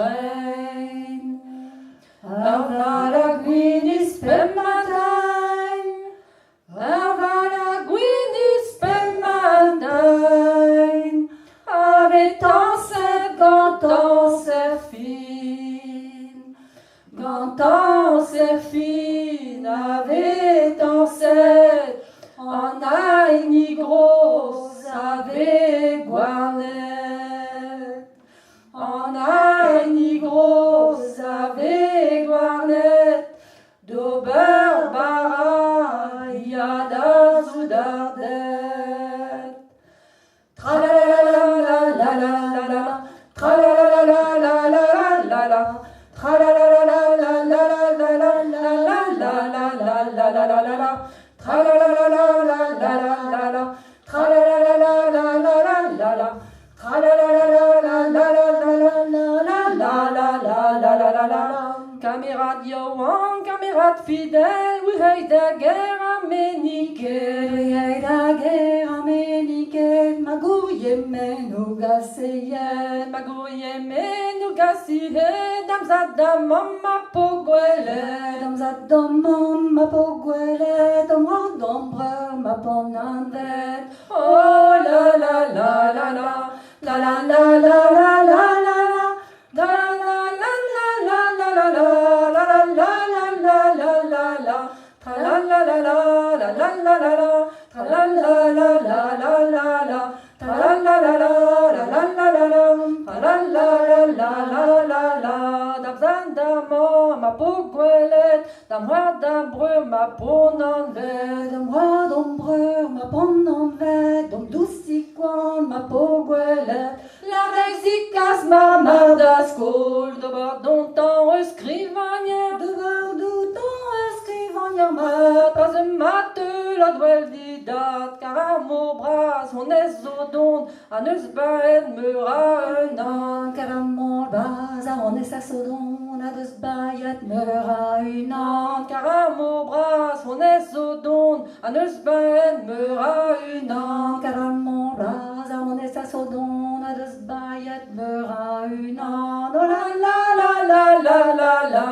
rein. War der Gwynnis Pemmadein, war der Gwynnis Pemmadein, avait dansé gantant ses fines, gantant ses fines, avait dansé en aïni grosse, avait guarnet, en aïni grosse, avait guarnet, d'auber baraya d'azoudardet. Tra-la-la-la-la-la-la-la, tra-la-la-la-la-la-la-la, tra-la-la-la-la-la-la-la-la-la-la-la-la-la-la, tra-la-la-la-la-la-la-la-la, tra-la-la-la-la-la-la-la-la, tra-la-la-la-la-la-la-la-la-la-la-la-la-la. Camarade Johan, camarade fidèle, oui, hey, da guerre améniquée, oui, hey, da guerre améniquée, magouille menou gasseyenne, magouille menou gasseyenne, damzadam mamma poguelet, damzadam mamma poguelet, ombre ma ponandet, oh la la la la la, la la la la la la la, la la la la la la la la, la la la la la la la, tra la la la la la la la la la, tra la la la la la la la, tra la la la la la la la la la, tra la la la la la la la, damzadamo ma poguelet, dambreur ma ponanvet, dambreur ma ponanvet, dom douciquan ma poguelet, la rexicas ma mardascol, de bordon temps escrivanière, de bordon temps escrivanière, pas un mate la duel vidat, car à mon bras on est odonde, à neus baen me raenan, car à mon bras on est sa sodonde, à neus baet me raenan, car à mon bras on est odonde, à neus baen me raenan, car à mon bras on est sa sodonde, à neus baet me raenan, oh la la la la la la la.